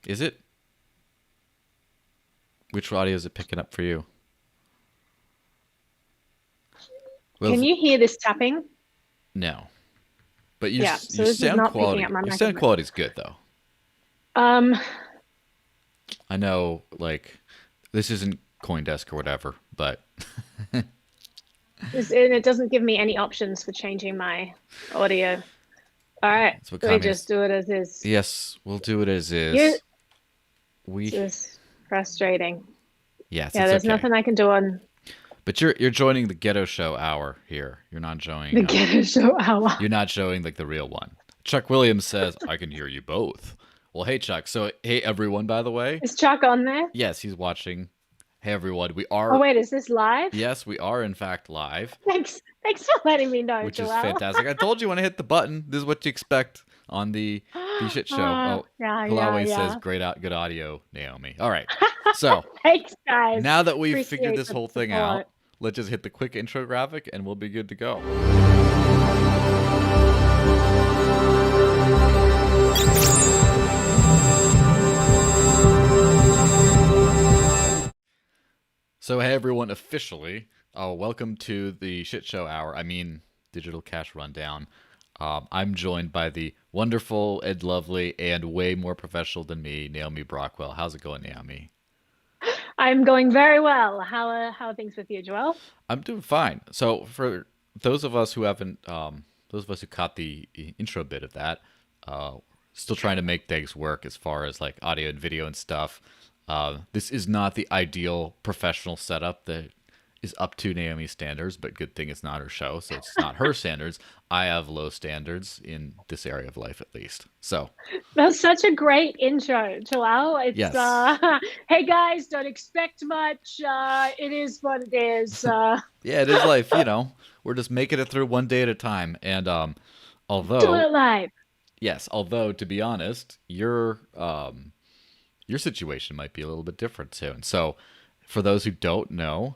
Is it? Which audio is it picking up for you? Well, Can you hear this tapping? no. But your Yeah, so your this is sound not picking up quality my your sound microphone. quality is good though. Um, I know, like, this isn't CoinDesk or whatever, but and it doesn't give me any options for changing my audio. All right, that's what we just communists. do it as is. Yes, we'll do it as You, is. this We is frustrating. yes, Yeah, it's there's okay. nothing I can do on But you're joining the ghetto show hour here. You're not the joining Ghetto Show hour. you're not showing like the real one. Chuck Williams says, "I can hear you both." Well, hey Chuck. So, hey everyone, by the way. Is Chuck on there? Yes, he's watching. Hey everyone, Oh wait, is this live? we are in fact live, Thanks for letting me know, which is Joelle. fantastic. I told you when I hit the button, this is what you expect on the shit show. Oh, Yeah, yeah, Huawei says yeah. great good audio, Naomi. All right. So, Thanks, guys. now that we've figured Appreciate this the whole thing support. out, let's just hit the quick intro graphic and we'll be good to go. So, hey everyone, officially, welcome to the shit show hour. I mean, digital cash rundown. I'm joined by the wonderful and lovely and way more professional than me, Naomi Brockwell. How's it going, Naomi? I'm going very well. How are things with you, Joelle? I'm doing fine. So, for those of us who haven't, those of us who caught the intro bit of that, uh, still trying to make things work as far as like audio and video and stuff. This is not the ideal professional setup that is up to Naomi's standards, but good thing it's not her show, so it's not her standards. I have low standards in this area of life, at least. So, That's such a great intro, Joelle. It's yes. hey guys, don't expect much. It is what it is. Yeah, it is life, we're just making it through one day at a time. And Doing although, it live. yes, although to be honest, your situation might be a little bit different too. And so, for those who don't know,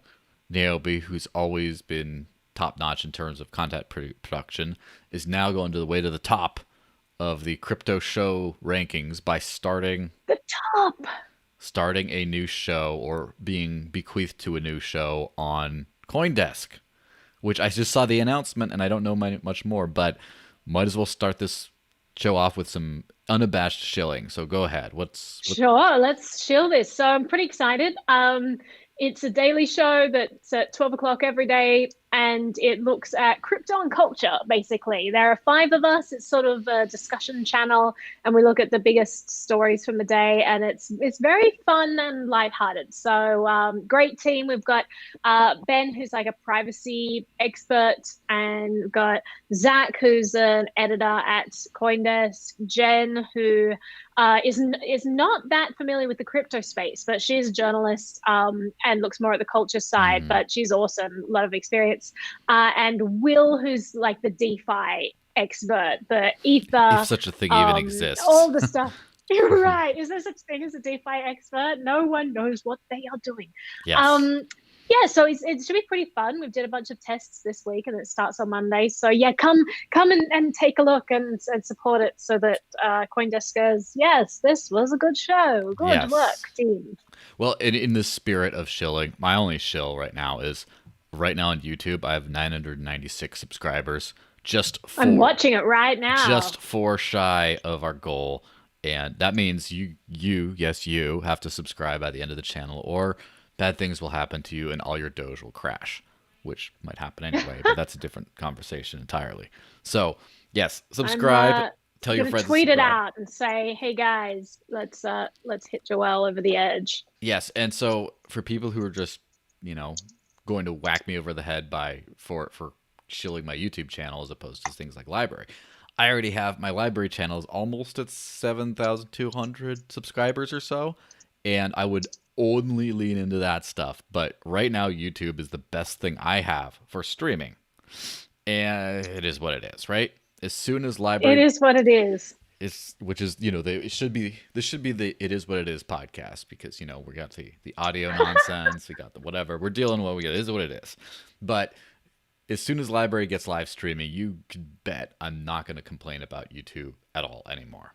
Naomi, who's always been top notch in terms of content production, is now going to the way to the top of the crypto show rankings by The top. starting a new show or being bequeathed to a new show on CoinDesk, which I just saw the announcement and I don't know much more, but might as well start this show off with some unabashed shilling. So go ahead. What? Sure, let's chill this. So I'm pretty excited. It's a daily show that's at 12 o'clock every day, and it looks at crypto and culture, basically. There are five of us. It's sort of a discussion channel, and we look at the biggest stories from the day, and it's very fun and lighthearted. So great team. We've got Ben, who's like a privacy expert, and we've got Zach, who's an editor at CoinDesk, Jen, who is not that familiar with the crypto space, but she's a journalist and looks more at the culture side. Mm, But she's awesome, a lot of experience. And Will, who's like the DeFi expert, the if Ether, such a thing even exists. all the stuff. You're right. Is there such thing as a DeFi expert? No one knows what they are doing. Yes. Um, yeah, so it should be pretty fun. We've did a bunch of tests this week, and it starts on Monday. So yeah, come and take a look and support it, so that CoinDesk goes, yes, this was a good show. Good work, Yes. team. Well, in the spirit of shilling, my only shill right now is right now on YouTube. I have 996 subscribers, I'm watching it right now. just four shy of our goal, and that means yes, you have to subscribe by the end of the channel, or bad things will happen to you and all your Doge will crash, which might happen anyway, but that's a different conversation entirely. So, yes, I'm subscribe. Tell your gonna friends to tweet it subscribe. out and say, hey guys, let's hit Joelle over the edge. Yes, and so for people who are just, you know, going to whack me over the head by for shilling my YouTube channel as opposed to things like library. I already have my library channel is almost at 7,200 subscribers or so, and I would only lean into that stuff. But right now YouTube is the best thing I have for streaming. And it is what it is, right? As soon as It library is what it is. it's which is it should be this should be the it is what it is podcast because we got the audio nonsense, we got the whatever, we're dealing with what we get. It is what it is. But as soon as library gets live streaming, you can bet I'm not going to complain about YouTube at all anymore.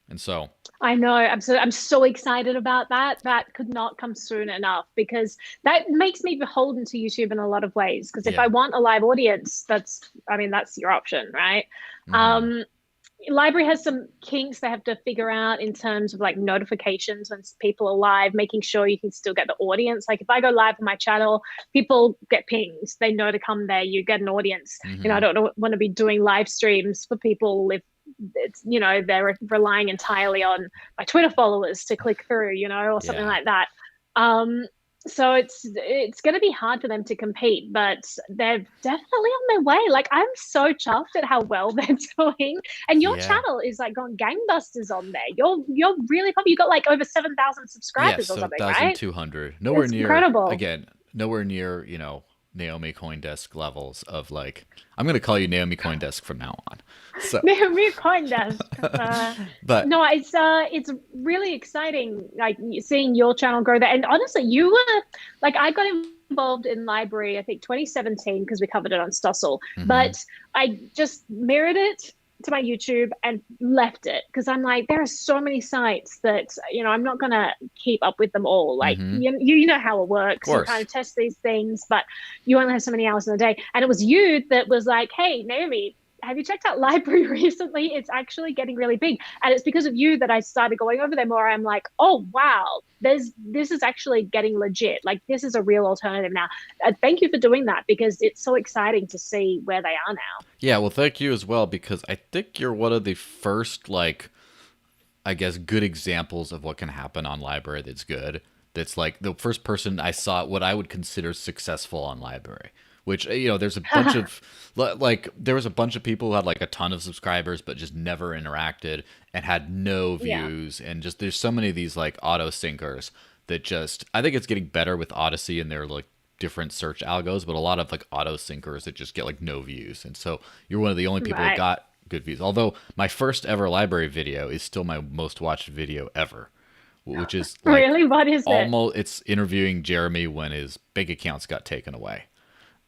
And so, I know. I'm so excited about that. That could not come soon enough because that makes me beholden to YouTube in a lot of ways. Because if I yeah. want a live audience, I mean, that's your option, right? Hmm. Um, Library has some kinks they have to figure out in terms of like notifications when people are live, making sure you can still get the audience. Like if I go live on my channel, people get pings. They know to come there. You get an audience. I Hmm. don't want to be doing live streams for people if it's they're relying entirely on my Twitter followers to click through, or something Yeah. like that. Um, so it's going to be hard for them to compete, but they're definitely on their way. Like I'm so chuffed at how well they're doing, and your Yeah. channel is like gone gangbusters on there. You're really probably you got like over 7,000 Yeah, subscribers or so something, right? 1,200. Nowhere It's near, incredible. again, nowhere near, Naomi CoinDesk levels of like, I'm going to call you Naomi CoinDesk from now on. So, Naomi CoinDesk. but No, it's really exciting, like seeing your channel grow there. And honestly, you were like I got involved in library, I think 2017 because we covered it on Stossel, hmm. but I just mirrored it to my YouTube and left it because I'm like, there are so many sites that I'm not gonna keep up with them all. Like Hmm. you know how it Of works. You kind course. of test these things, but you only have so many hours in a day. And it was you that was like, hey, Naomi, have you checked out library recently? It's actually getting really big. And it's because of you that I started going over there more. I'm like, oh wow, this is actually getting legit. Like this is a real alternative now. Thank you for doing that because it's so exciting to see where they are now. Yeah, well, thank you as well, because I think you're one of the first, like, I guess, good examples of what can happen on library that's good. That's like the first person I saw what I would consider successful on library. Which there's a bunch of like there was a bunch of people who had like a ton of subscribers but just never interacted and had no Yeah. views, and just there's so many of these like auto syncers that just I think it's getting better with Odysee and their like different search algos, but a lot of like auto syncers that just get like no views, and so you're one of the only people that Right. got good views. Although my first ever library video is still my most watched video ever, which is like Really? What is it? almost it's interviewing Jeremy when his bank accounts got taken away.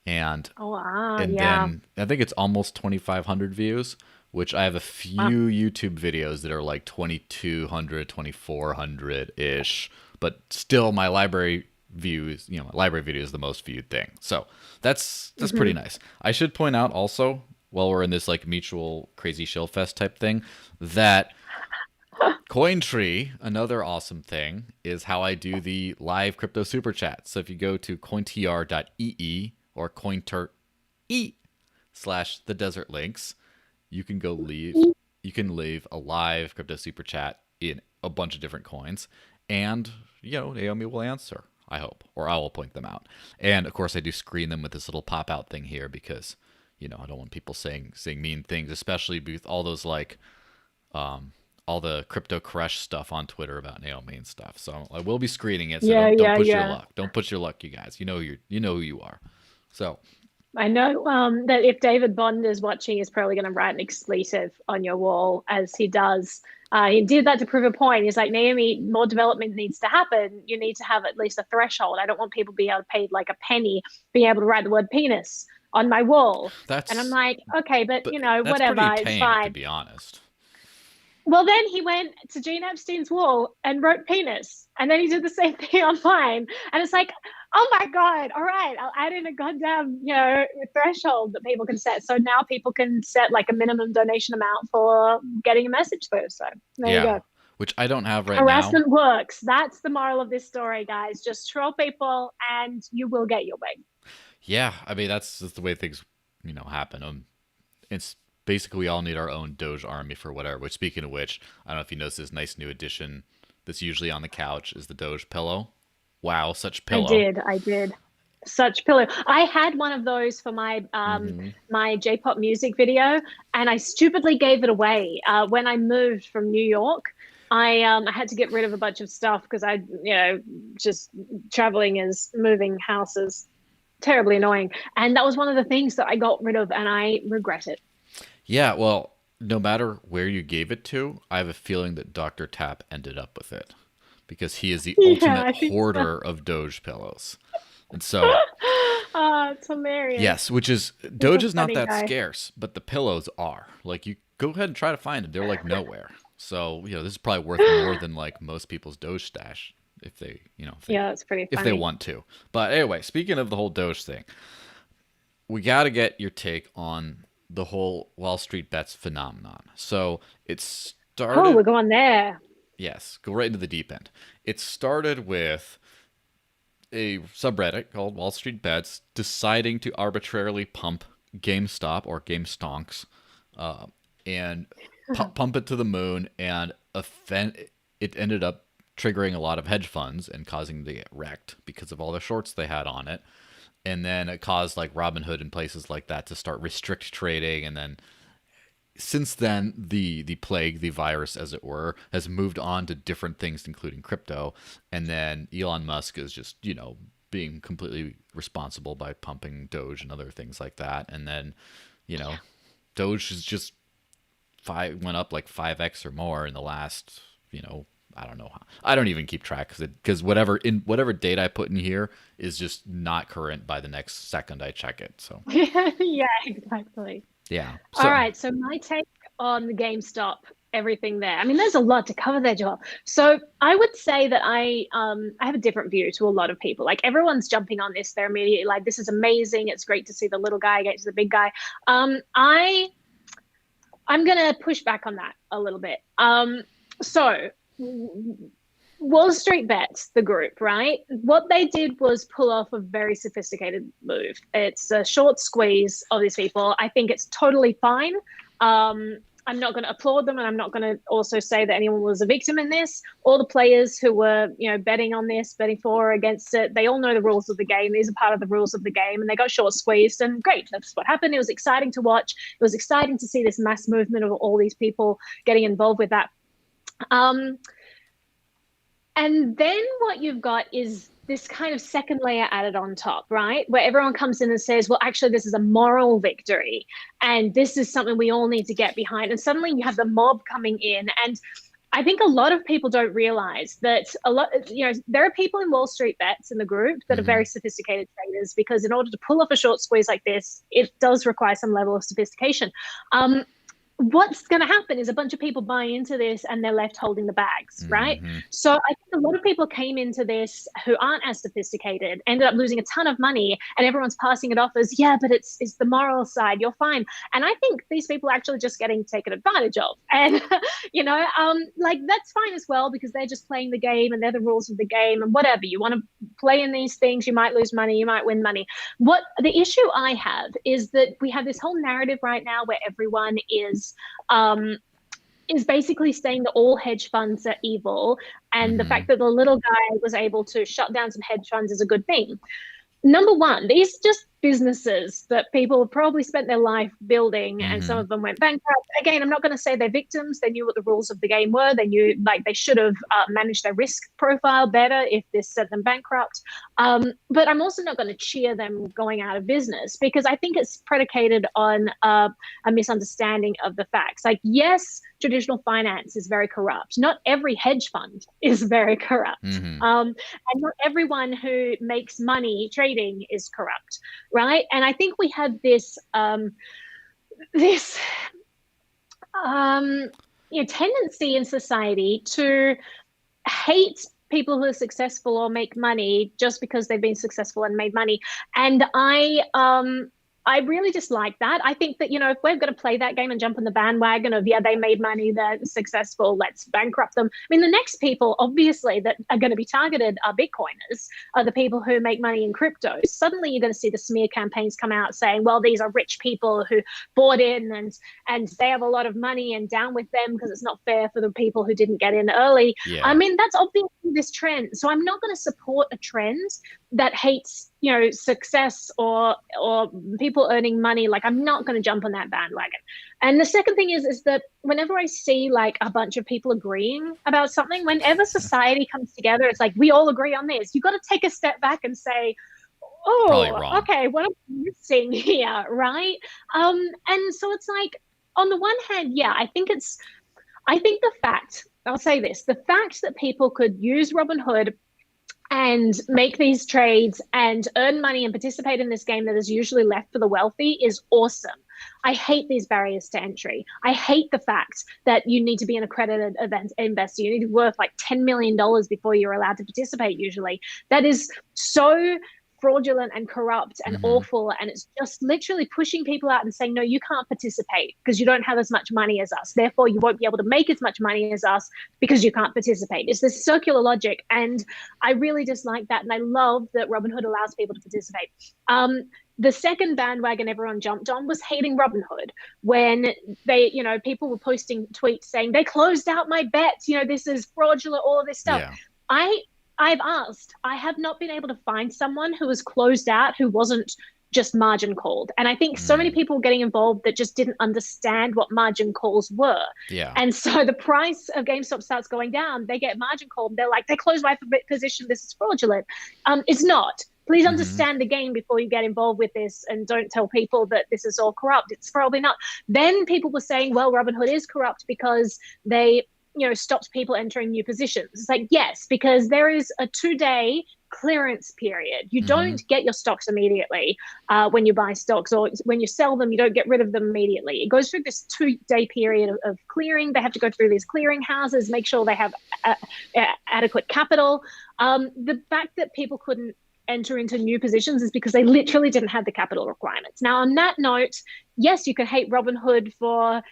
And Oh, ah, and yeah. then I think it's almost 2,500 views, which I have a Wow. few YouTube videos that are like 2,200, 2,400 ish, but still my library views, my library video is the most viewed thing. So that's pretty Hmm. nice. I should point out also, while we're in this like mutual crazy shill fest type thing, that Cointree, another awesome thing, is how I do the live crypto super chat. So if you go to cointr.ee or cointer.e/the desert links, you can go leave. You can leave a live crypto super chat in a bunch of different coins, and Naomi will answer. I hope, or I will point them out. And of course, I do screen them with this little pop out thing here because I don't want people saying mean things, especially with all those like all the crypto crush stuff on Twitter about Naomi and stuff. So I will be screening it. So Yeah, don't yeah, push your yeah. luck. Don't push your luck, you guys. You know who you are. So I know that if David Bond is watching, he's probably going to write an expletive on your wall as he does. He did that to prove a point. He's like, Naomi, more development needs to happen. You need to have at least a threshold. I don't want people being able to pay like a penny, being able to write the word penis on my wall. And I'm that's like, okay, but but that's pretty whatever, it's tame to fine. be honest. Well, then he went to Gene Epstein's wall and wrote penis. And then he did the same thing online. And it's like, oh my God, all right, I'll add in a goddamn, threshold that people can set. So now people can set like a minimum donation amount for getting a message through. So there you Yeah, go. which I don't have right now. Harassment works. That's the moral of this story, guys. Just troll people and you will get your way. Yeah, I mean that's just the way things happen. It's basically we all need our own Doge army for whatever. Which speaking of which, I don't know if you noticed this nice new addition that's usually on the couch is the Doge pillow. Wow, such pillow. I did. Such pillow. I had one of those for my Hmm. my J-pop music video, and I stupidly gave it away when I moved from New York. I had to get rid of a bunch of stuff because just traveling is moving houses terribly annoying, and that was one of the things that I got rid of, and I regret it. Yeah, well, no matter where you gave it to, I have a feeling that Dr. Tap ended up with it because he is the Yeah, ultimate I think so. hoarder of Doge pillows. And so, Oh, it's hilarious. yes, which is He's a Doge is not funny that guy. scarce, but the pillows are. Like you go ahead and try to find it. They're like nowhere. So, this is probably worth more than like most people's Doge stash if they, Yeah, that's pretty if they funny. want to. But anyway, speaking of the whole Doge thing, we got to get your take on the whole Wall Street bets phenomenon. So, it Oh, started, we're going there. yes, go right into the deep end. It started with a subreddit called Wall Street Bets deciding to arbitrarily pump GameStop or GameStonks uh, and pump it to the moon, and it ended up triggering a lot of hedge funds and causing them to get wrecked because of all the shorts they had on it. And then it caused like Robinhood and places like that to start restrict trading. And then since then, the plague, the virus, as it were, has moved on to different things, including crypto. And then Elon Musk is just, being completely responsible by pumping Doge and other things like that. And then, you know, Doge is just went up like 5x or more in the last, I don't know how. I don't even keep track because whatever data I put in here is just not current by the next second I check it. So Yeah, exactly. yeah. All So right. So my take on the GameStop, everything there. I mean, there's a lot to cover there, Joel. So I would say that I have a different view to a lot of people. Like everyone's jumping on this. They're immediately like, this is amazing. It's great to see the little guy get to the big guy. I'm gonna push back on that a little bit. So Wall Street Bets, the group, right? What they did was pull off a very sophisticated move. It's a short squeeze of these people. I think it's totally fine. I'm not going to applaud them, and I'm not going to also say that anyone was a victim in this. All the players who were, betting on this, betting for or against it, they all know the rules of the game. These are part of the rules of the game, and they got short squeezed. And great, that's what happened. It was exciting to watch. It was exciting to see this mass movement of all these people getting involved with that. And then what you've got is this kind of second layer added on top, right? Where everyone comes in and says, well, actually, this is a moral victory. And this is something we all need to get behind. And suddenly you have the mob coming in. And I think a lot of people don't realize that there are people in Wall Street Bets in the group that are very sophisticated traders, because in order to pull off a short squeeze like this, it does require some level of sophistication. What's going to happen is a bunch of people buy into this and they're left holding the bags, right? So I think a lot of people came into this who aren't as sophisticated, ended up losing a ton of money, and everyone's passing it off as, yeah, but it's the moral side, you're fine. And I think these people are actually just getting taken advantage of. And, that's fine as well, because they're just playing the game and they're the rules of the game, and whatever. You want to play in these things, you might lose money, you might win money. What the issue I have is that we have this whole narrative right now where everyone is basically saying that all hedge funds are evil, and the fact that the little guy was able to shut down some hedge funds is a good thing. Number one, these are just businesses that people have probably spent their life building, and some of them went bankrupt. Again, I'm not going to say they're victims. They knew what the rules of the game were. They knew they should have managed their risk profile better if this sent them bankrupt. But I'm also not going to cheer them going out of business, because I think it's predicated on a misunderstanding of the facts. Like, yes, traditional finance is very corrupt. Not every hedge fund is very corrupt. And not everyone who makes money trading is corrupt. Right. And I think we have this tendency in society to hate people who are successful or make money just because they've been successful and made money. And I really dislike that. I think that, if we're going to play that game and jump on the bandwagon of, yeah, they made money, they're successful, let's bankrupt them. I mean, the next people, obviously, that are going to be targeted are Bitcoiners, are the people who make money in crypto. Suddenly you're going to see the smear campaigns come out saying, well, these are rich people who bought in and they have a lot of money, and down with them because it's not fair for the people who didn't get in early. Yeah. I mean, that's obviously this trend. So I'm not going to support a trend that hates success or people earning money. Like, I'm not going to jump on that bandwagon. And the second thing is that whenever I see like a bunch of people agreeing about something, whenever society comes together, it's like, we all agree on this. You've got to take a step back and say, oh, okay, what am I missing here, right? And so it's like, on the one hand, yeah, I think the fact that people could use Robinhood and make these trades and earn money and participate in this game that is usually left for the wealthy is awesome. I hate these barriers to entry. I hate the fact that you need to be an accredited event investor. You need to be worth like $10 million before you're allowed to participate usually. That is so fraudulent and corrupt and awful, and it's just literally pushing people out and saying, no, you can't participate because you don't have as much money as us, therefore you won't be able to make as much money as us because you can't participate. It's this circular logic, and I really dislike that, and I love that Robinhood allows people to participate. The second bandwagon everyone jumped on was hating Robinhood when they, people were posting tweets saying they closed out my bets, this is fraudulent, all of this stuff. Yeah. I've asked, I have not been able to find someone who was closed out who wasn't just margin called. And I think so many people were getting involved that just didn't understand what margin calls were. Yeah. And so the price of GameStop starts going down, they get margin called, they're like, they closed my position, this is fraudulent. It's not. Please understand the game before you get involved with this, and don't tell people that this is all corrupt. It's probably not. Then people were saying, well, Robinhood is corrupt because they stopped people entering new positions. It's like, yes, because there is a 2-day clearance period. You don't get your stocks immediately when you buy stocks, or when you sell them, you don't get rid of them immediately. It goes through this 2-day period of clearing. They have to go through these clearing houses, make sure they have adequate capital. The fact that people couldn't enter into new positions is because they literally didn't have the capital requirements. Now, on that note, yes, you could hate Robinhood for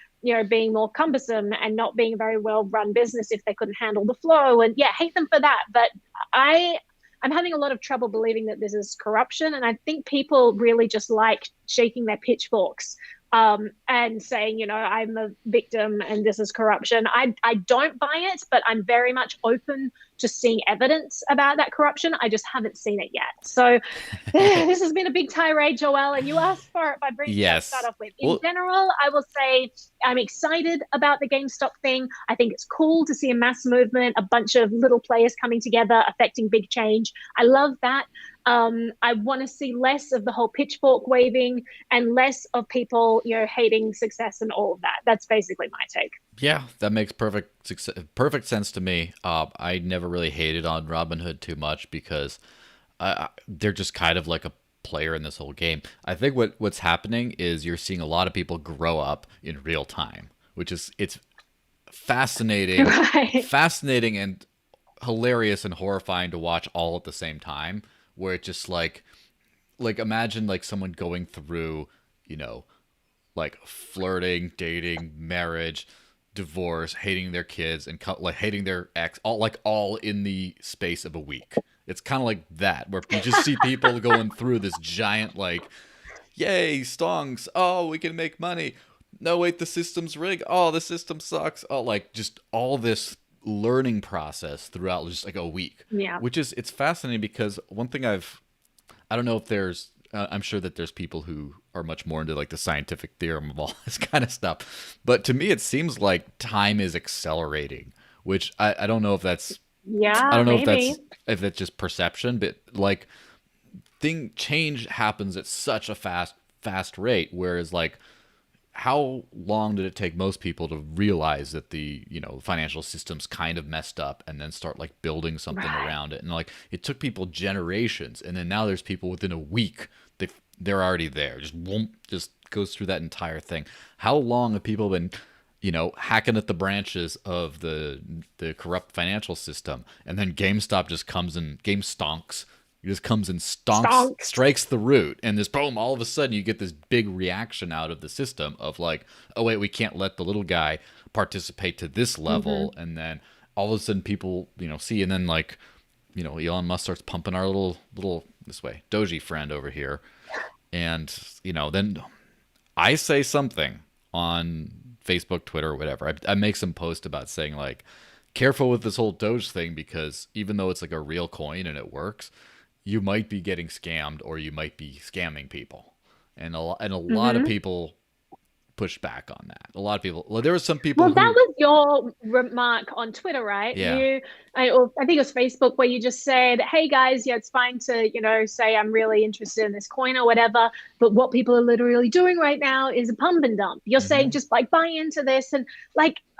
being more cumbersome and not being a very well-run business if they couldn't handle the flow. And yeah, hate them for that. But I'm having a lot of trouble believing that this is corruption. And I think people really just like shaking their pitchforks and saying, I'm a victim and this is corruption. I don't buy it, but I'm very much open to seeing evidence about that corruption. I just haven't seen it yet. So this has been a big tirade, Joel, and you asked for it by bringing that to start off with. In general, I will say I'm excited about the GameStop thing. I think it's cool to see a mass movement, a bunch of little players coming together, affecting big change. I love that. I want to see less of the whole pitchfork waving and less of people, hating success and all of that. That's basically my take. Yeah, that makes perfect sense to me. I never really hated on Robinhood too much because they're just kind of like a player in this whole game. I think what's happening is you're seeing a lot of people grow up in real time, which is it's fascinating, fascinating and hilarious and horrifying to watch all at the same time. Where it just like imagine like someone going through, like flirting, dating, marriage, divorce, hating their kids, and like hating their ex, all in the space of a week. It's kind of like that, where you just see people going through this giant yay, stonks, oh, we can make money. No, wait, the system's rigged. Oh, the system sucks. Oh, just all this learning process throughout just like a week. Yeah. Which is, it's fascinating because one thing I don't know if there's, I'm sure that there's people who are much more into like the scientific theorem of all this kind of stuff. But to me, it seems like time is accelerating, which I don't know if that's, I don't know maybe. if that's just perception, but change happens at such a fast rate. Whereas how long did it take most people to realize that the financial system's kind of messed up and then start building something around it? And it took people generations, and then now there's people within a week they're already there. Just goes through that entire thing. How long have people been hacking at the branches of the corrupt financial system, and then GameStop just comes and GameStonks. He just comes and stonks, strikes the root, and this boom, all of a sudden you get this big reaction out of the system of oh wait, we can't let the little guy participate to this level, and then all of a sudden people see, and then Elon Musk starts pumping our little this way Doge friend over here, and then I say something on Facebook, Twitter, or whatever. I make some post about saying careful with this whole Doge thing, because even though it's a real coin and it works, you might be getting scammed, or you might be scamming people. And a lot of people pushed back on that. A lot of people, there were some people that was your remark on Twitter, right? Yeah. I think it was Facebook, where you just said, hey guys, yeah, it's fine to, say I'm really interested in this coin or whatever, but what people are literally doing right now is a pump and dump. You're saying just buy into this. And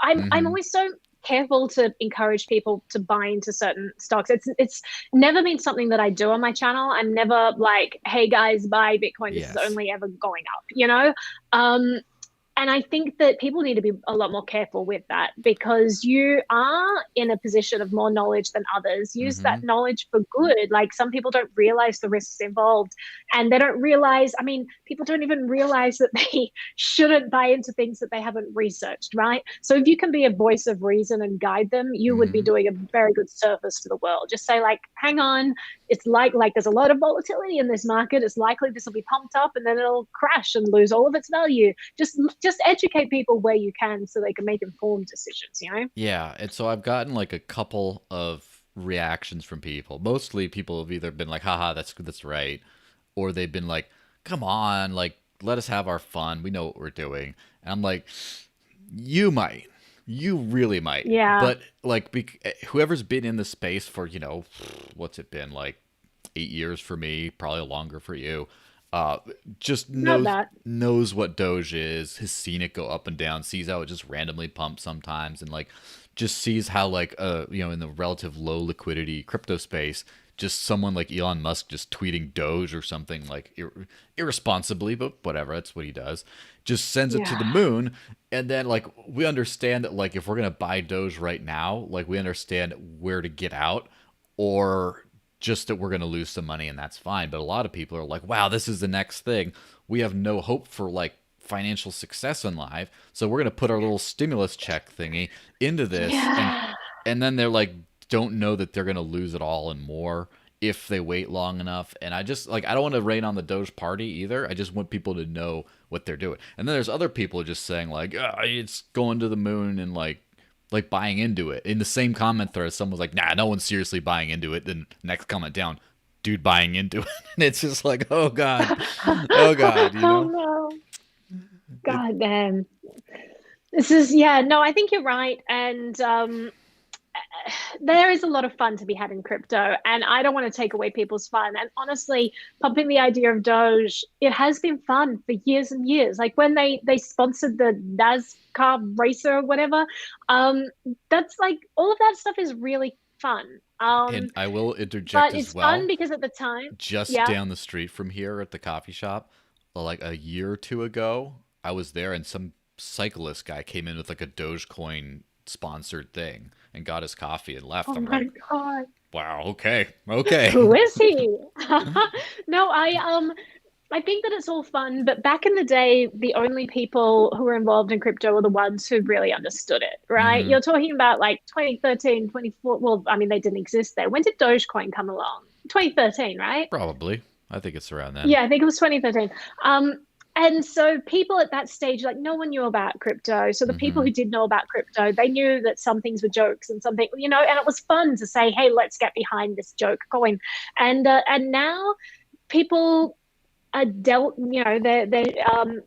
I'm always so careful to encourage people to buy into certain stocks. It's never been something that I do on my channel. I'm never like, hey guys, buy Bitcoin. This is Yes. only ever going up, you know? Um, and I think that people need to be a lot more careful with that because you are in a position of more knowledge than others. Use Mm-hmm. that knowledge for good. Like some people don't realize the risks involved and they don't realize, I mean, people don't even realize that they shouldn't buy into things that they haven't researched, right? So if you can be a voice of reason and guide them, you would be Mm-hmm. doing a very good service to the world. Just say like, hang on, it's like there's a lot of volatility in this market. It's likely this will be pumped up and then it'll crash and lose all of its value. Just educate people where you can so they can make informed decisions, you know? Yeah, and so I've gotten like a couple of reactions from people. Mostly people have either been like, haha, that's right, or they've been like, come on, like let us have our fun. We know what we're doing. And I'm like, you might. You really might. Yeah. But like whoever's been in the space for, what's it been like 8 years for me, probably longer for you. Uh, just Not knows that. knows what Doge is, has seen it go up and down, sees how it just randomly pumps sometimes, and like just sees how like in the relative low liquidity crypto space, just someone like Elon Musk just tweeting Doge or something like irresponsibly, but whatever, that's what he does. Just sends it to the Yeah. moon, and then like we understand that like if we're gonna buy Doge right now, like we understand where to get out, or just that we're going to lose some money and that's fine. But a lot of people are like, wow, this is the next thing. We have no hope for like financial success in life. So we're going to put our little stimulus check thingy into this. Yeah. And then they're like, don't know that they're going to lose it all and more if they wait long enough. And I just like, I don't want to rain on the Doge party either. I just want people to know what they're doing. And then there's other people just saying like, it's going to the moon and like buying into it. In the same comment thread, someone's like, nah, no one's seriously buying into it. Then next comment down, dude buying into it. And it's just like, oh God. Oh God, Oh no. It, God damn. This is yeah, no, I think you're right. And there is a lot of fun to be had in crypto, and I don't want to take away people's fun. And honestly, pumping the idea of Doge, it has been fun for years and years. Like when they sponsored the NASCAR racer or whatever, um, that's like all of that stuff is really fun. and I will interject But as it's fun well. because at the time, Just yeah. down the street from here at the coffee shop, like a year or two ago, I was there and some cyclist guy came in with like a Dogecoin sponsored thing and got his coffee and left. Oh I'm my like, God. wow, okay, okay. Who is he? No, I think that it's all fun, but back in the day, the only people who were involved in crypto were the ones who really understood it, right? Mm-hmm. You're talking about like 2013, 24. Well, I mean, they didn't exist there. When did Dogecoin come along? 2013, right? Probably. I think it's around then. Yeah, I think it was 2013. And so people at that stage, like no one knew about crypto. So the people Mm-hmm. who did know about crypto, they knew that some things were jokes and something, and it was fun to say, hey, let's get behind this joke coin. And now people are dealt, they're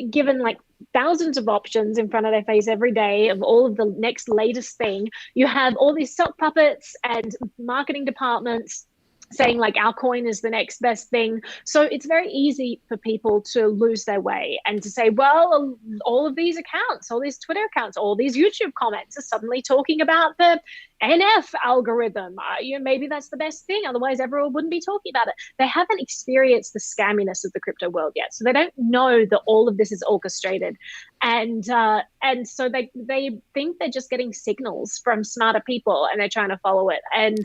given like thousands of options in front of their face every day of all of the next latest thing. You have all these sock puppets and marketing departments saying like our coin is the next best thing. So it's very easy for people to lose their way and to say, well, all of these accounts, all these Twitter accounts, all these YouTube comments are suddenly talking about the NF algorithm. Maybe that's the best thing. Otherwise, everyone wouldn't be talking about it. They haven't experienced the scamminess of the crypto world yet, so they don't know that all of this is orchestrated, and so they think they're just getting signals from smarter people, and they're trying to follow it. And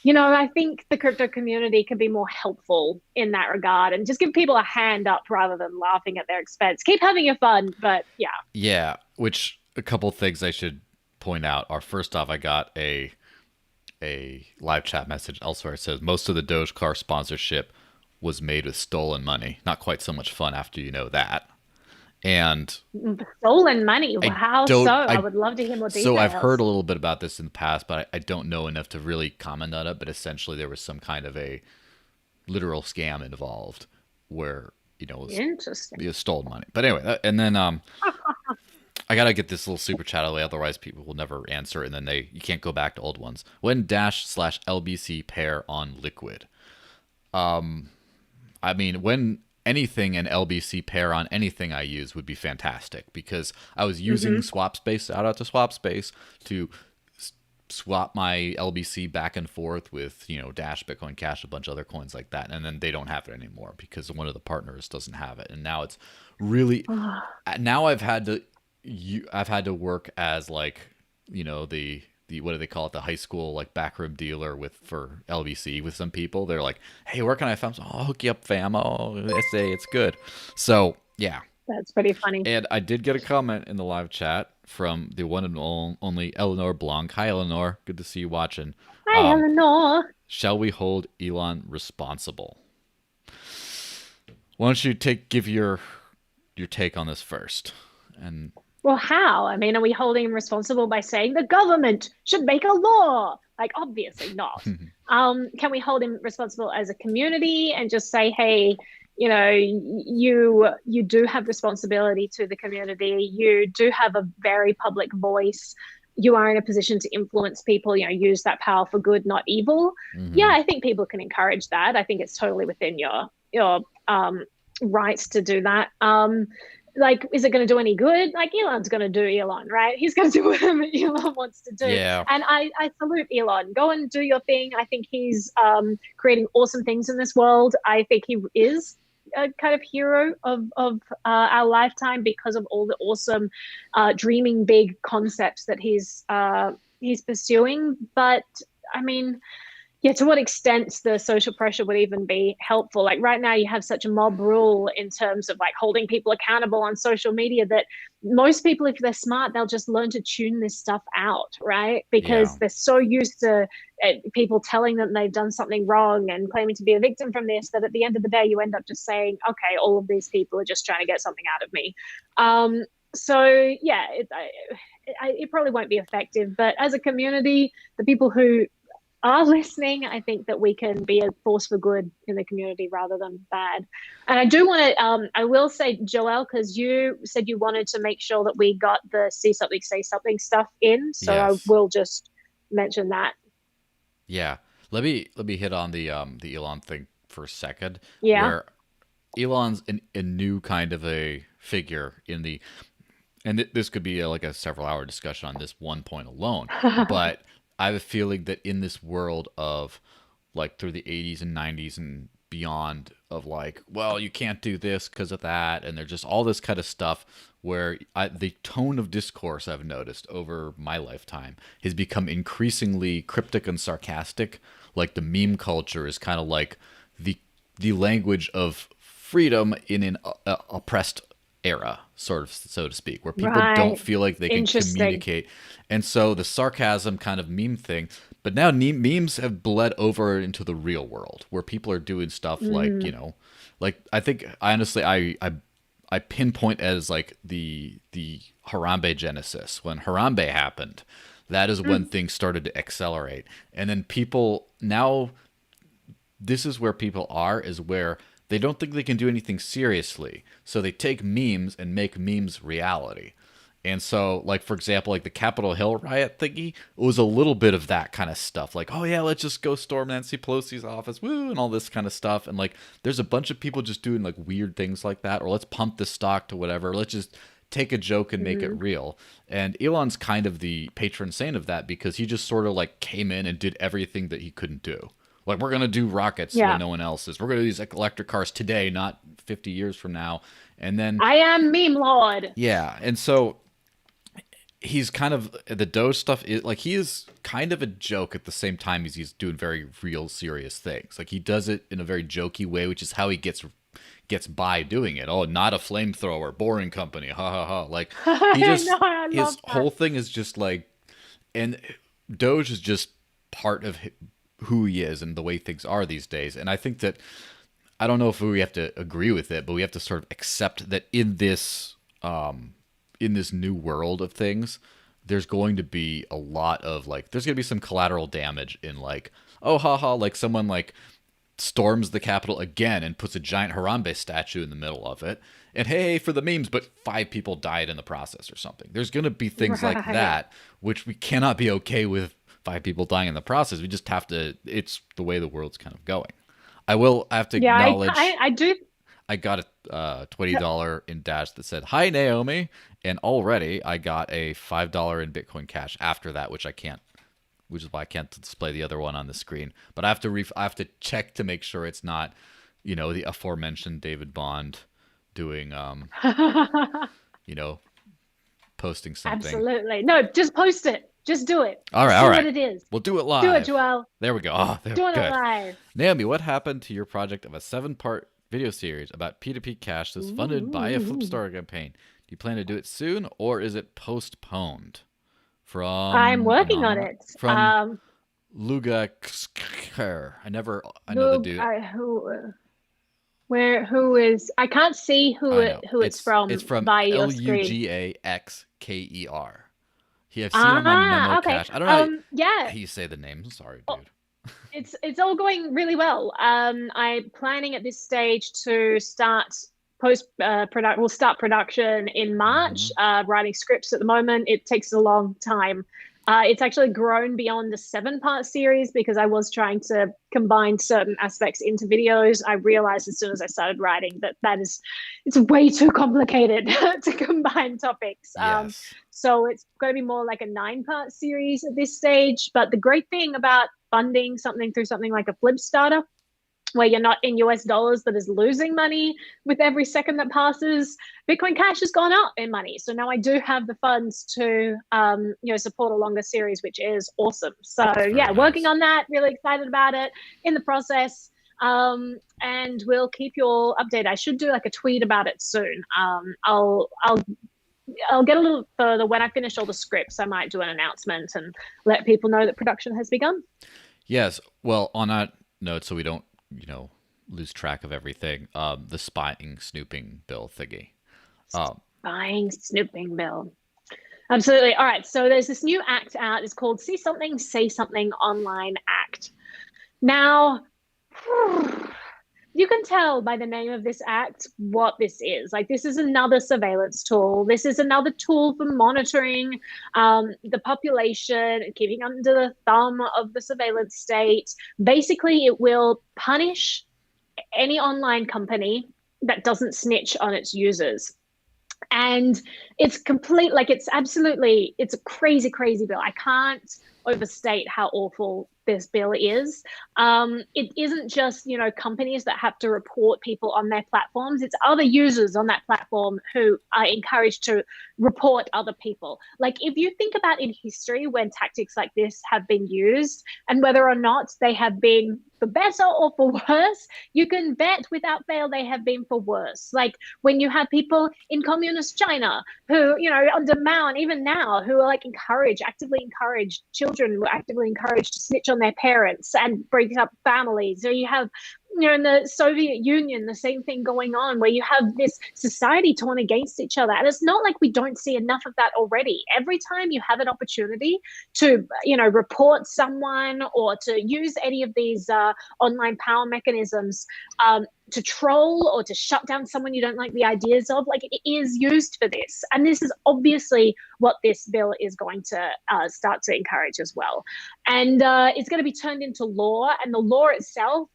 I think the crypto community can be more helpful in that regard and just give people a hand up rather than laughing at their expense. Keep having your fun, but yeah. Yeah, which a couple things I should point out are, first off, I got a live chat message elsewhere. It says most of the Dogecoin sponsorship was made with stolen money. Not quite so much fun after you know that. And Stolen money. I How so? don't I would love to hear more so I've heard details. a little bit about this in the past, but I don't know enough to really comment on it. But essentially, there was some kind of a literal scam involved where it was Interesting. stolen money. But anyway, and then I gotta get this little super chat away, otherwise people will never answer, and then you can't go back to old ones. When dash/LBC pair on Liquid? I mean, when anything an LBC pair on anything I use would be fantastic, because I was using Hmm. SwapSpace, shout out to SwapSpace, to swap my LBC back and forth with, Dash, Bitcoin Cash, a bunch of other coins like that, and then they don't have it anymore because one of the partners doesn't have it, and now it's really, now I've had to work as like, the what do they call it, the high school like backroom dealer for LBC with some people. They're like, hey, where can I find some? Oh, I'll hook you up, fam. Oh, SA, it's good. So yeah. That's pretty funny. And I did get a comment in the live chat from the one and only Eleanor Blanc. Hi, Eleanor. Good to see you watching. Hi, Eleanor. Shall we hold Elon responsible? Why don't you give your take on this first? And Well, how? I mean, are we holding him responsible by saying the government should make a law? Like, obviously not. Can we hold him responsible as a community and just say, hey, you do have responsibility to the community. You do have a very public voice. You are in a position to influence people, use that power for good, not evil. Yeah, I think people can encourage that. I think it's totally within your rights to do that. Like, is it going to do any good? Like, Elon's going to do Elon, right? He's going to do whatever Elon wants to do. Yeah. And I salute Elon. Go and do your thing. I think he's creating awesome things in this world. I think he is a kind of hero of our lifetime because of all the awesome dreaming big concepts that he's pursuing. But I mean, yeah, to what extent the social pressure would even be helpful? Like right now you have such a mob rule in terms of like holding people accountable on social media that most people, if they're smart, they'll just learn to tune this stuff out, right? Because they're so used to people telling them they've done something wrong and claiming to be a victim from this, that at the end of the day, you end up just saying, okay, all of these people are just trying to get something out of me. So yeah, it probably won't be effective, but as a community, the people who are listening, I think that we can be a force for good in the community rather than bad. And I do want to, I will say, Joelle, because you said you wanted to make sure that we got the see something, say something stuff in. So yes. I will just mention that. Yeah. Let me hit on the Elon thing for a second. Yeah. Where Elon's a new kind of a figure in the, and this could be like a several-hour discussion on this one point alone, but I have a feeling that in this world of like through the 80s and 90s and beyond of like, well, you can't do this because of that, and there's just all this kind of stuff where the tone of discourse I've noticed over my lifetime has become increasingly cryptic and sarcastic. Like the meme culture is kind of like the language of freedom in an oppressed era, sort of, so to speak, where people don't feel like they can communicate. And so the sarcasm kind of meme thing, but now memes have bled over into the real world where people are doing stuff like, like I think I honestly, I pinpoint as like the Harambe genesis. When Harambe happened, that is when things started to accelerate. And then people now, this is where people are, is where they don't think they can do anything seriously. So they take memes and make memes reality. And so, like, for example, like the Capitol Hill riot thingy, it was a little bit of that kind of stuff. Like, oh, yeah, let's just go storm Nancy Pelosi's office, woo, and all this kind of stuff. And, like, there's a bunch of people just doing, like, weird things like that. Or let's pump the stock to whatever. Let's just take a joke and make it real. And Elon's kind of the patron saint of that because he just sort of, like, came in and did everything that he couldn't do. Like, we're going to do rockets when no one else is. We're going to do these electric cars today, not 50 years from now. And then I am meme lord. Yeah. And so he's kind of, the Doge stuff is like, he is kind of a joke at the same time as he's doing very real serious things. Like he does it in a very jokey way, which is how he gets by doing it. Oh, not a flamethrower, boring company. Ha ha ha. Like he just, his whole thing is just like, and Doge is just part of who he is and the way things are these days. And I think that, I don't know if we have to agree with it, but we have to sort of accept that in this new world of things, there's going to be a lot of like, there's going to be some collateral damage in like, oh, haha, like someone like storms the Capitol again and puts a giant Harambe statue in the middle of it. And hey, for the memes, but 5 people died in the process or something. There's going to be things like that, which we cannot be okay with 5 people dying in the process. We just have to, it's the way the world's kind of going. I have to acknowledge. I do. I got a $20 in Dash that said "Hi Naomi," and already I got a $5 in Bitcoin Cash after that, which is why I can't display the other one on the screen. But I have to check to make sure it's not, the aforementioned David Bond doing, you know, posting something. Absolutely. No, just post it. Just do it. All right, See all what right. it is. We'll do it live. Do it, Joel. There we go. Oh, there, Doing it good. live. Naomi, what happened to your project of a 7-part video series about P2P cash that's funded by a Flipstar campaign? Do you plan to do it soon, or is it postponed? I'm working on it. From Luga. I know the Look, dude. who is? I can't see I know. who it's from. It's from by your screen. Lugaxker. I've seen him on Memo Okay. Cash. I don't know Yeah. how you say the name. Sorry, Oh, dude. it's all going really well. I'm planning at this stage to start We'll start production in March. Writing scripts at the moment. It takes a long time. It's actually grown beyond the 7-part series because I was trying to combine certain aspects into videos. I realized as soon as I started writing it's way too complicated to combine topics. Yes. So it's going to be more like a 9-part series at this stage. But the great thing about funding something through something like a Flipstarter, where you're not in US dollars that is losing money with every second that passes, Bitcoin Cash has gone up in money. So now I do have the funds to support a longer series, which is awesome. So yeah, working on that, really excited about it, in the process. And we'll keep you all updated. I should do like a tweet about it soon. I'll get a little further when I finish all the scripts. I might do an announcement and let people know that production has begun. Yes. Well, on that note, so we don't lose track of everything. The spying, snooping bill thingy. Spying, snooping bill. Absolutely. All right. So there's this new act out. It's called See Something, Say Something Online Act. Now, you can tell by the name of this act what this is. Like, this is another surveillance tool. This is another tool for monitoring the population, keeping under the thumb of the surveillance state. Basically, it will punish any online company that doesn't snitch on its users. And it's it's a crazy, crazy bill. I can't overstate how awful this bill is. It isn't just, companies that have to report people on their platforms. It's other users on that platform who are encouraged to report other people. Like, if you think about in history when tactics like this have been used and whether or not they have been for better or for worse, you can bet without fail they have been for worse. Like, when you have people in communist China who, under Mao, and even now, who are actively encouraged, children were actively encouraged to snitch on their parents and break up families. So you have, in the Soviet Union, the same thing going on, where you have this society torn against each other. And it's not like we don't see enough of that already. Every time you have an opportunity to, report someone or to use any of these online power mechanisms to troll or to shut down someone you don't like the ideas of, it is used for this. And this is obviously what this bill is going to start to encourage as well. And it's going to be turned into law. And the law itself,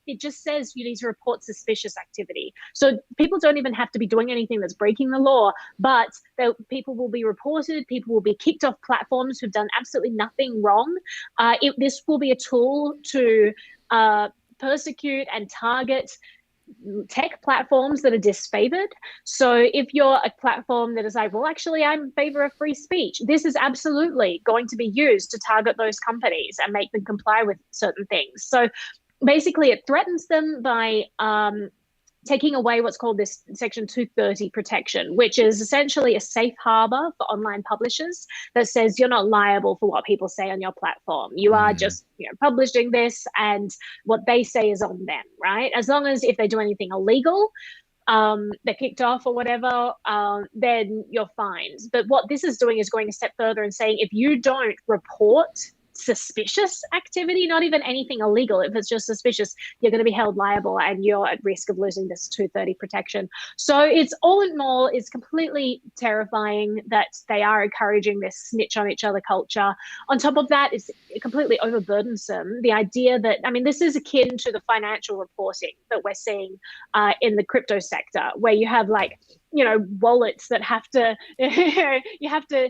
it just says you need to report suspicious activity. So people don't even have to be doing anything that's breaking the law, but people will be reported, people will be kicked off platforms who've done absolutely nothing wrong. This will be a tool to persecute and target tech platforms that are disfavored. So if you're a platform that is like, well, actually, I'm in favor of free speech, this is absolutely going to be used to target those companies and make them comply with certain things. So basically, it threatens them by taking away what's called this Section 230 protection, which is essentially a safe harbor for online publishers that says you're not liable for what people say on your platform. You are just publishing this, and what they say is on them, right? As long as if they do anything illegal, they're kicked off or whatever, then you're fine. But what this is doing is going a step further and saying if you don't report suspicious activity, not even anything illegal. If it's just suspicious, you're going to be held liable and you're at risk of losing this 230 protection. So it's all in all, it's completely terrifying that they are encouraging this snitch on each other culture. On top of that, it's completely overburdensome. The idea that, I mean, this is akin to the financial reporting that we're seeing in the crypto sector, where you have like, wallets that have to, you have to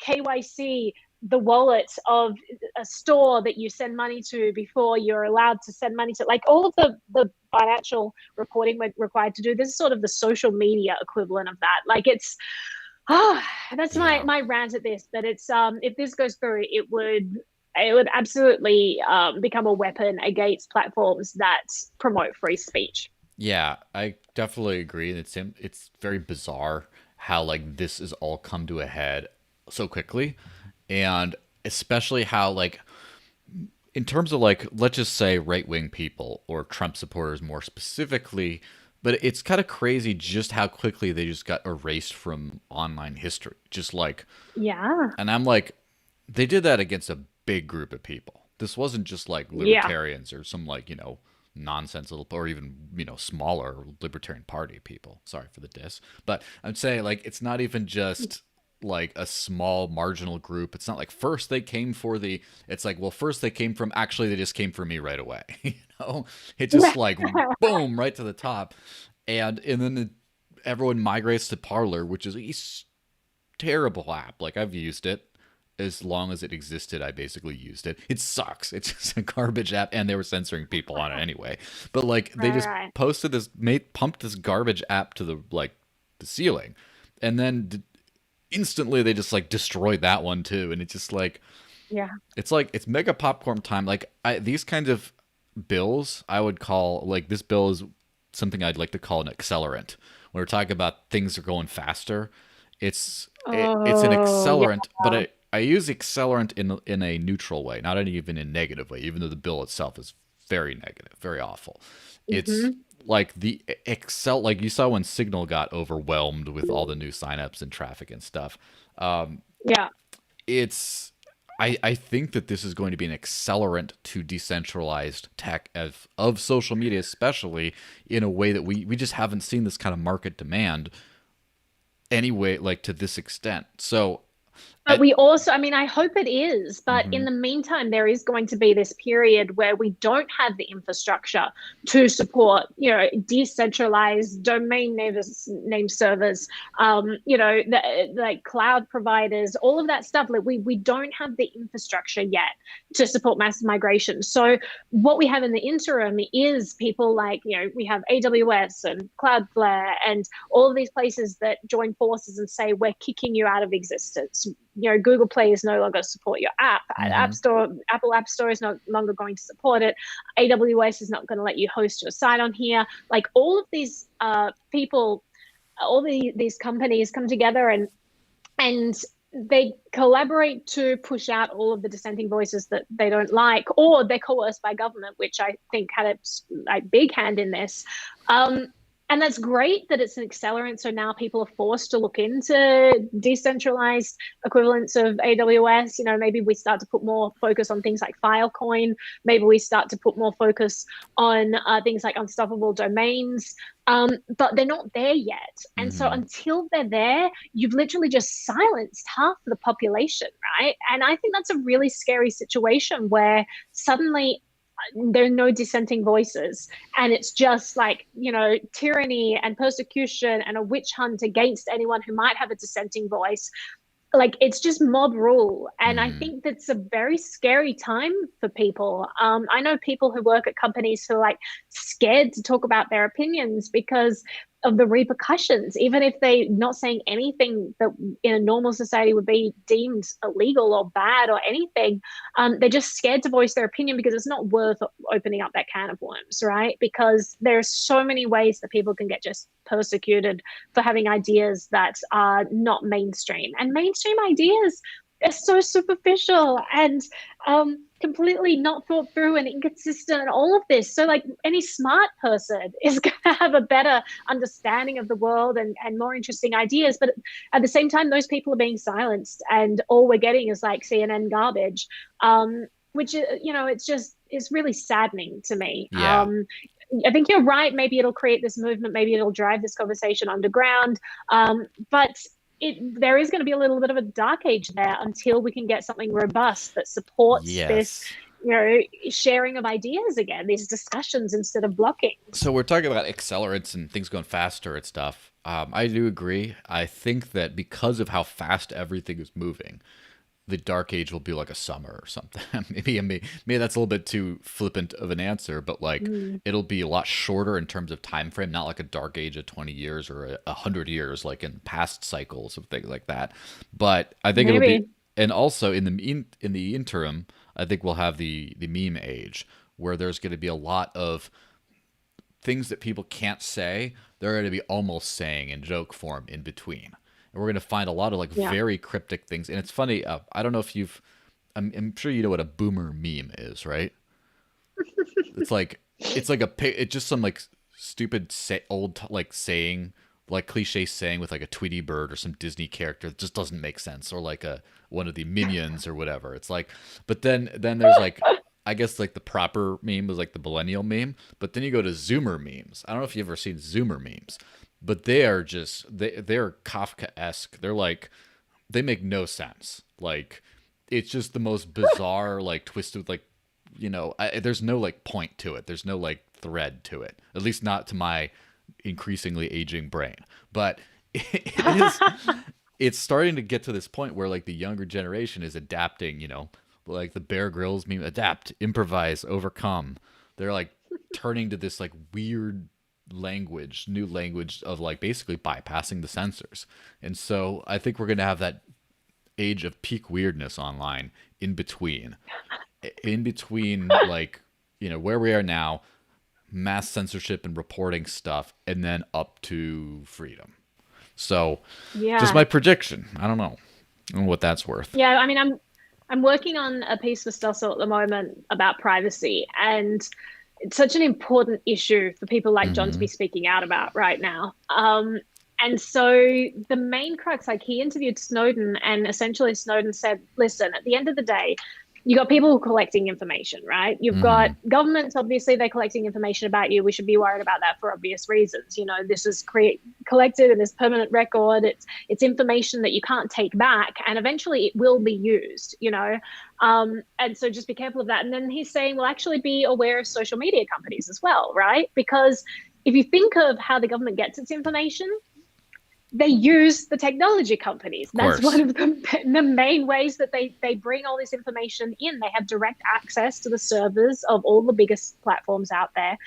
KYC the wallet of a store that you send money to before you're allowed to send money to, like all of the financial reporting we're required to do. This is sort of the social media equivalent of that. Like it's, that's my rant at this, that it's, if this goes through, it would absolutely become a weapon against platforms that promote free speech. Yeah, I definitely agree. It's very bizarre how like this has all come to a head so quickly, and especially how like in terms of like let's just say right wing people or Trump supporters more specifically, but it's kind of crazy just how quickly they just got erased from online history. Just like, Yeah. and I'm like, they did that against a big group of people. This wasn't just like Yeah. libertarians or some like, nonsensical or even, smaller libertarian party people. Sorry for the diss. But I'm saying like it's not even just like a small marginal group. It's not like first they came for the it's like, well, first they came from actually they just came for me right away. It just like boom right to the top. And then everyone migrates to Parler, which is a terrible app. Like I've used it as long as it existed. I basically used it. It sucks. It's just a garbage app, and they were censoring people on it anyway. But like they just Right. pumped this garbage app to the ceiling, and then instantly they just like destroyed that one too. And it's just Yeah. it's mega popcorn time. Like these kinds of bills, I would call like this bill is something I'd like to call an accelerant. When we're talking about things are going faster, it's an Oh, yeah. accelerant, but I use accelerant in a neutral way, not even in a negative way, even though the bill itself is very negative, very awful. It's Hmm. like the excel, like you saw when Signal got overwhelmed with all the new signups and traffic and stuff. Yeah. It's I think that this is going to be an accelerant to decentralized tech of social media, especially in a way that we just haven't seen this kind of market demand anyway, like to this extent. So But I, we also, I mean, I hope it is. But in mhm. the meantime, there is going to be this period where we don't have the infrastructure to support, decentralized domain name servers, like cloud providers, all of that stuff. Like we don't have the infrastructure yet to support mass migration. So what we have in the interim is people like, we have AWS and Cloudflare and all of these places that join forces and say, we're kicking you out of existence. Google Play is no longer support your app. App Mhm. Store, Apple App Store is no longer going to support it. AWS is not going to let you host your site on here. Like all of these people, these companies come together and they collaborate to push out all of the dissenting voices that they don't like, or they're coerced by government, which I think had a big hand in this. And that's great that it's an accelerant. So now people are forced to look into decentralized equivalents of AWS. Maybe we start to put more focus on things like Filecoin. Maybe we start to put more focus on things like unstoppable domains. But they're not there yet. And so Mhm. until they're there, you've literally just silenced half of the population, right? And I think that's a really scary situation where suddenly there are no dissenting voices, and it's just like tyranny and persecution and a witch hunt against anyone who might have a dissenting voice. Like it's just mob rule, and I Mhm. think that's a very scary time for people. I know people who work at companies who are like scared to talk about their opinions because of the repercussions, even if they're not saying anything that in a normal society would be deemed illegal or bad or anything. They're just scared to voice their opinion because it's not worth opening up that can of worms, right? Because there's so many ways that people can get just persecuted for having ideas that are not mainstream, and mainstream ideas are so superficial. And completely not thought through and inconsistent and all of this. So like any smart person is going to have a better understanding of the world and more interesting ideas. But at the same time, those people are being silenced and all we're getting is like CNN garbage, which, it's really saddening to me. Yeah. I think you're right. Maybe it'll create this movement. Maybe it'll drive this conversation underground. But there is going to be a little bit of a dark age there until we can get something robust that supports this, Yes. sharing of ideas again, these discussions instead of blocking. So we're talking about accelerants and things going faster and stuff. I do agree. I think that because of how fast everything is moving, the dark age will be like a summer or something. maybe that's a little bit too flippant of an answer, but like it'll be a lot shorter in terms of time frame, not like a dark age of 20 years or 100 years like in past cycles of things like that. But I think it'll be, and also in the interim, I think we'll have the meme age where there's going to be a lot of things that people can't say, they're going to be almost saying in joke form in between. And we're going to find a lot of like very cryptic things. And it's funny, I don't know if I'm sure you know what a boomer meme is, right? It's just some like stupid old like saying, like cliche saying with like a Tweety bird or some Disney character that just doesn't make sense, or like one of the minions or whatever. It's like, but then there's like, I guess like the proper meme was like the millennial meme, but then you go to Zoomer memes. I don't know if you've ever seen Zoomer memes, but they are just they're Kafka-esque. They're like, they make no sense. Like it's just the most bizarre, like twisted, like, there's no like point to it. There's no like thread to it. At least not to my increasingly aging brain. But it's starting to get to this point where like the younger generation is adapting, like the Bear Grylls meme, adapt, improvise, overcome. They're like turning to this like weird new language of like basically bypassing the censors. And so I think we're going to have that age of peak weirdness online in between like, where we are now, mass censorship and reporting stuff, and then up to freedom. So just my prediction. I don't know what that's worth. Yeah, I mean, I'm working on a piece for Stossel at the moment about privacy, and it's such an important issue for people like John to be speaking out about right now. And so the main crux, like he interviewed Snowden, and essentially Snowden said, listen, at the end of the day, you got people collecting information, right? You've got governments, obviously, they're collecting information about you. We should be worried about that for obvious reasons. This is collected in this permanent record. It's information that you can't take back, and eventually it will be used, and so just be careful of that. And then he's saying, well, actually be aware of social media companies as well, right? Because if you think of how the government gets its information, they use the technology companies. That's one of the main ways that they bring all this information in. They have direct access to the servers of all the biggest platforms out there.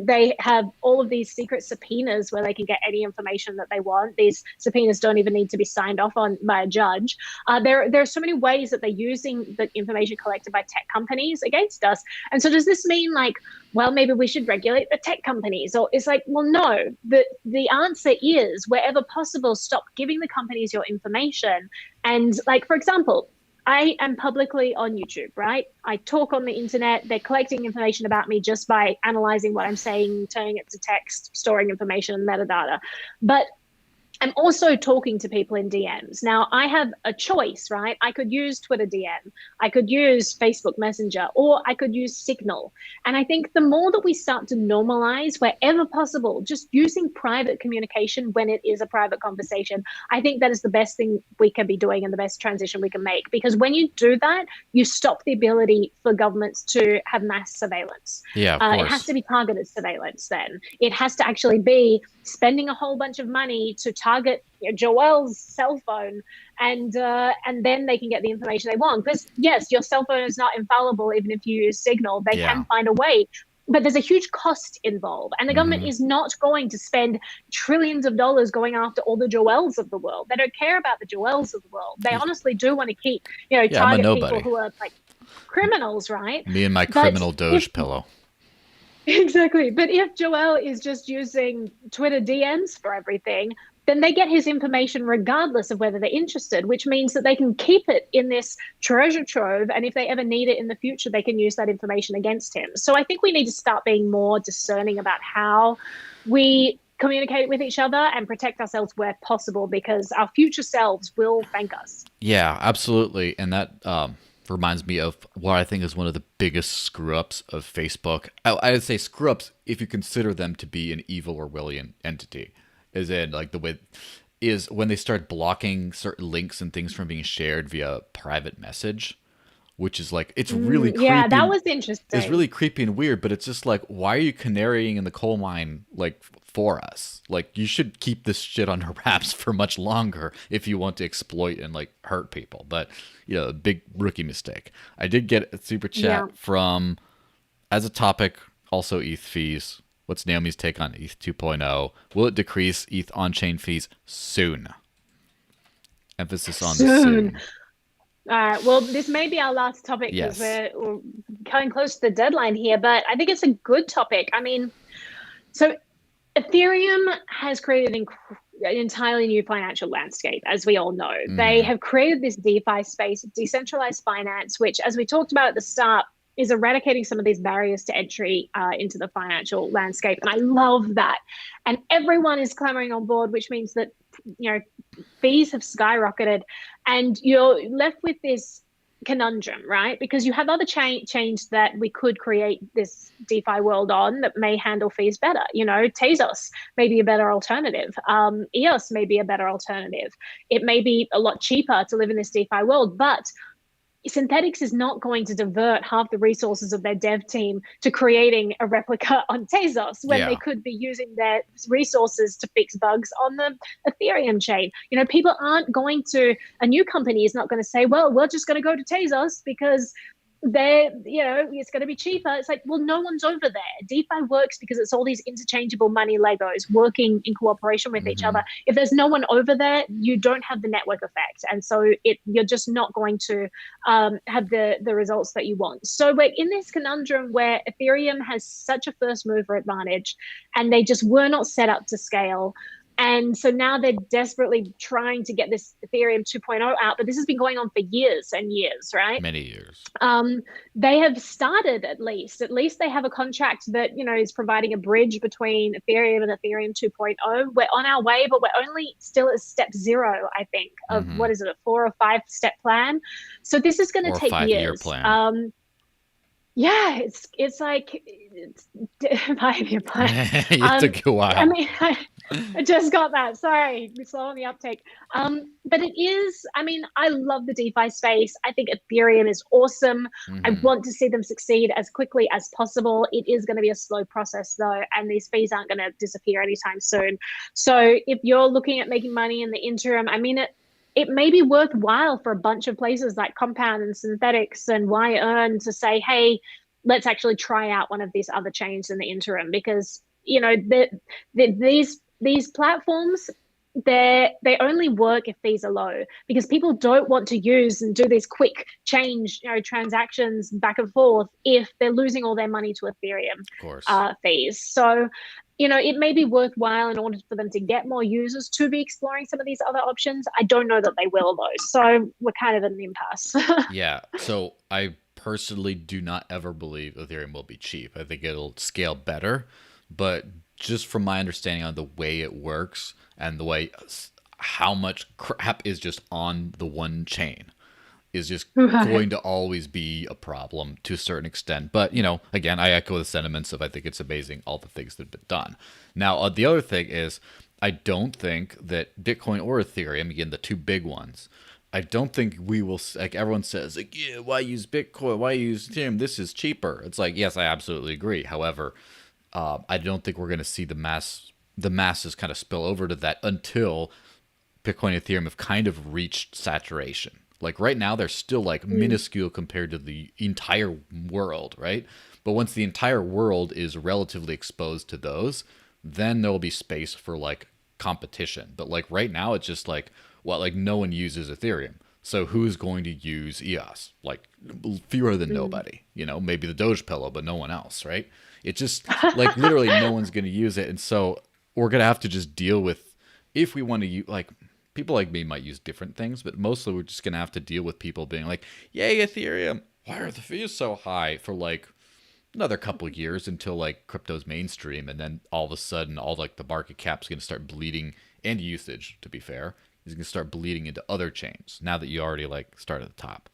They have all of these secret subpoenas where they can get any information that they want. These subpoenas don't even need to be signed off on by a judge. There are so many ways that they're using the information collected by tech companies against us. And so does this mean like, well, maybe we should regulate the tech companies? Or it's like, well, no, the answer is wherever possible, stop giving the companies your information. And like, for example, I am publicly on YouTube, right? I talk on the internet. They're collecting information about me just by analyzing what I'm saying, turning it to text, storing information and metadata. But I'm also talking to people in DMs. Now, I have a choice, right? I could use Twitter DM, I could use Facebook Messenger, or I could use Signal. And I think the more that we start to normalize, wherever possible, just using private communication when it is a private conversation, I think that is the best thing we can be doing and the best transition we can make. Because when you do that, you stop the ability for governments to have mass surveillance. Yeah, of course. It has to be targeted surveillance then. It has to actually be spending a whole bunch of money to target Joelle's cell phone, and then they can get the information they want. Because yes, your cell phone is not infallible. Even if you use Signal, they can find a way. But there's a huge cost involved, and the government is not going to spend trillions of dollars going after all the Joelles of the world. They don't care about the Joelles of the world. They honestly do want to keep, target people who are like criminals, right? Me and my criminal Doge pillow. Exactly. But if Joelle is just using Twitter DMs for everything, then they get his information regardless of whether they're interested, which means that they can keep it in this treasure trove. And if they ever need it in the future, they can use that information against him. So I think we need to start being more discerning about how we communicate with each other and protect ourselves where possible, because our future selves will thank us. Yeah, absolutely. And that reminds me of what I think is one of the biggest screw ups of Facebook. I would say screw ups if you consider them to be an evil Orwellian entity, is in like the way is when they start blocking certain links and things from being shared via private message, which is like it's really creepy. Yeah, that was interesting. It's really creepy and weird, but it's just like, why are you canarying in the coal mine like for us? Like, you should keep this shit under wraps for much longer if you want to exploit and like hurt people. But a big rookie mistake. I did get a super chat from, as a topic, also ETH fees. What's Naomi's take on ETH 2.0? Will it decrease ETH on-chain fees soon? Emphasis on the soon. Well, this may be our last topic because we're coming close to the deadline here, but I think it's a good topic. I mean, so Ethereum has created an entirely new financial landscape, as we all know. They have created this DeFi space, decentralized finance, which, as we talked about at the start, is eradicating some of these barriers to entry into the financial landscape. And I love that. And everyone is clamoring on board, which means that, fees have skyrocketed, and you're left with this conundrum, right? Because you have other chains that we could create this DeFi world on that may handle fees better. Tezos may be a better alternative. EOS may be a better alternative. It may be a lot cheaper to live in this DeFi world, but Synthetics is not going to divert half the resources of their dev team to creating a replica on Tezos when they could be using their resources to fix bugs on the Ethereum chain. People aren't going to, a new company is not going to say, well, we're just going to go to Tezos because it's going to be cheaper. It's like, well, no one's over there. DeFi works because it's all these interchangeable money Legos working in cooperation with each other. If there's no one over there, you don't have the network effect. And so you're just not going to have the results that you want. So we're in this conundrum where Ethereum has such a first mover advantage and they just were not set up to scale. And so now they're desperately trying to get this Ethereum 2.0 out, but this has been going on for years and years, right? Many years. They have started at least they have a contract that, is providing a bridge between Ethereum and Ethereum 2.0. We're on our way, but we're only still at step 0, I think, of what is it, a 4 or 5 step plan. So this is going to take years. 5-year plan. Yeah, it's like it's a 5-year plan. It took a while. I mean, I just got that. Sorry, we're slow on the uptake. But it is, I love the DeFi space. I think Ethereum is awesome. I want to see them succeed as quickly as possible. It is going to be a slow process though, and these fees aren't going to disappear anytime soon. So if you're looking at making money in the interim, it may be worthwhile for a bunch of places like Compound and Synthetics and YEarn to say, hey, let's actually try out one of these other chains in the interim, because these platforms, they only work if fees are low, because people don't want to use and do these quick change transactions back and forth if they're losing all their money to Ethereum fees. So it may be worthwhile in order for them to get more users to be exploring some of these other options. I don't know that they will though. So we're kind of in an impasse. Yeah. So I personally do not ever believe Ethereum will be cheap. I think it'll scale better, but just from my understanding on the way it works and the way how much crap is just on the one chain is just going to always be a problem to a certain extent. But, again, I echo the sentiments of I think it's amazing all the things that have been done. Now, the other thing is I don't think that Bitcoin or Ethereum, again, the two big ones, I don't think we will, like everyone says, like, yeah, why use Bitcoin? Why use Ethereum? This is cheaper. It's like, yes, I absolutely agree. However, I don't think we're going to see the masses kind of spill over to that until Bitcoin and Ethereum have kind of reached saturation. Like right now, they're still like minuscule compared to the entire world, right? But once the entire world is relatively exposed to those, then there will be space for like competition. But like right now, it's just like, like no one uses Ethereum. So who's going to use EOS? Like fewer than nobody, maybe the Doge pillow, but no one else, right? It's just like literally no one's going to use it. And so we're going to have to just deal with if we want to use, like, people like me might use different things, but mostly we're just going to have to deal with people being like, yay, Ethereum, why are the fees so high for like another couple of years until like crypto's mainstream. And then all of a sudden, all like the market cap's going to start bleeding, and usage, to be fair, is going to start bleeding into other chains now that you already like start at the top.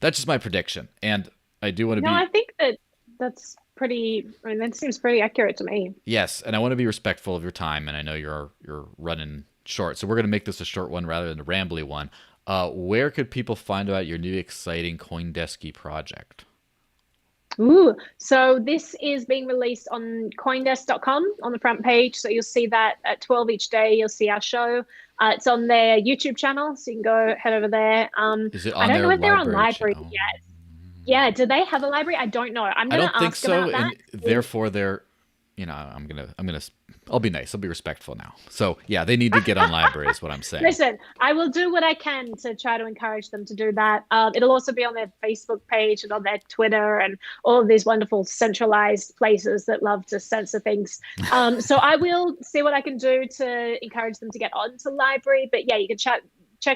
That's just my prediction. And I do want to No, I be, think that that's pretty, I mean, that seems pretty accurate to me. yes, and I want to be respectful of your time. And I know you're running short. So we're going to make this a short one rather than a rambly one. Where could people find out your new exciting CoinDesky project? Ooh, so this is being released on coindesk.com on the front page. So you'll see that at 12 each day, you'll see our show. It's on their YouTube channel, so you can go head over there. Is it I on don't their know if they're on library library channel? yet. Yeah, do they have a library? I don't know. I'm I gonna don't think ask so, about that. and therefore they're, I'll be nice. I'll be respectful now. So yeah, they need to get on library, is what I'm saying. Listen, I will do what I can to try to encourage them to do that. It'll also be on their Facebook page and on their Twitter and all of these wonderful centralized places that love to censor things. So I will see what I can do to encourage them to get onto library. But yeah, you can check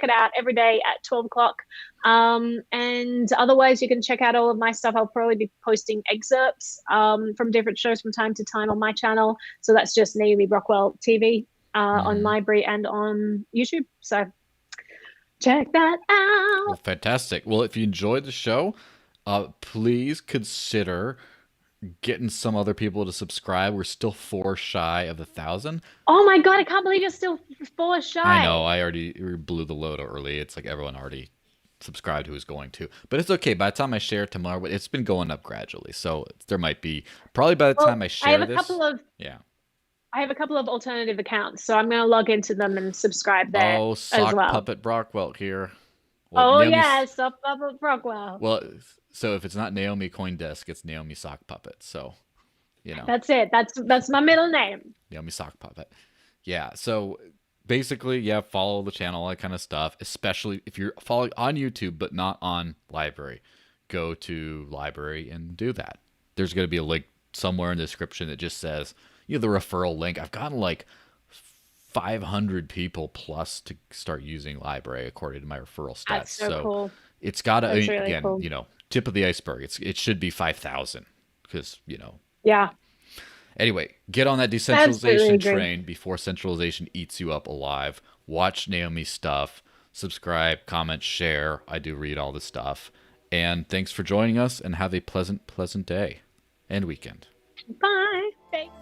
it out every day at 12 o'clock. And otherwise, you can check out all of my stuff. I'll probably be posting excerpts from different shows from time to time on my channel. So that's just Naomi Brockwell TV on library and on YouTube. So check that out. Well, fantastic. Well, if you enjoyed the show, please consider getting some other people to subscribe. We're still 4 shy of 1,000. Oh my God, I can't believe you're still 4 I shy. know. I already blew the load early. It's like everyone already subscribed who was going to, but it's okay. By the time I share it tomorrow, it's been going up gradually. So there might be, probably by the time I share this. Yeah. I have a couple of alternative accounts, so I'm going to log into them and subscribe there Oh, as sock well. puppet Brockwell here. Well, Oh Naomi's, yeah, Soft Bubble Brockwell. well, so if it's not Naomi CoinDesk, it's Naomi Sock Puppet. So, you know, That's it. That's my middle name. Naomi Sock Puppet. Yeah. So basically, yeah, follow the channel, all that kind of stuff. Especially if you're following on YouTube but not on library, go to library and do that. There's going to be a link somewhere in the description that just says, the referral link. I've gotten like 500 people plus to start using library according to my referral stats. That's so cool. It's got to, That's really again, cool. tip of the iceberg. It should be 5,000 because, Yeah. Anyway, get on that decentralization train before centralization eats you up alive. Watch Naomi's stuff. Subscribe, comment, share. I do read all the stuff. And thanks for joining us, and have a pleasant day and weekend. Bye. Thanks.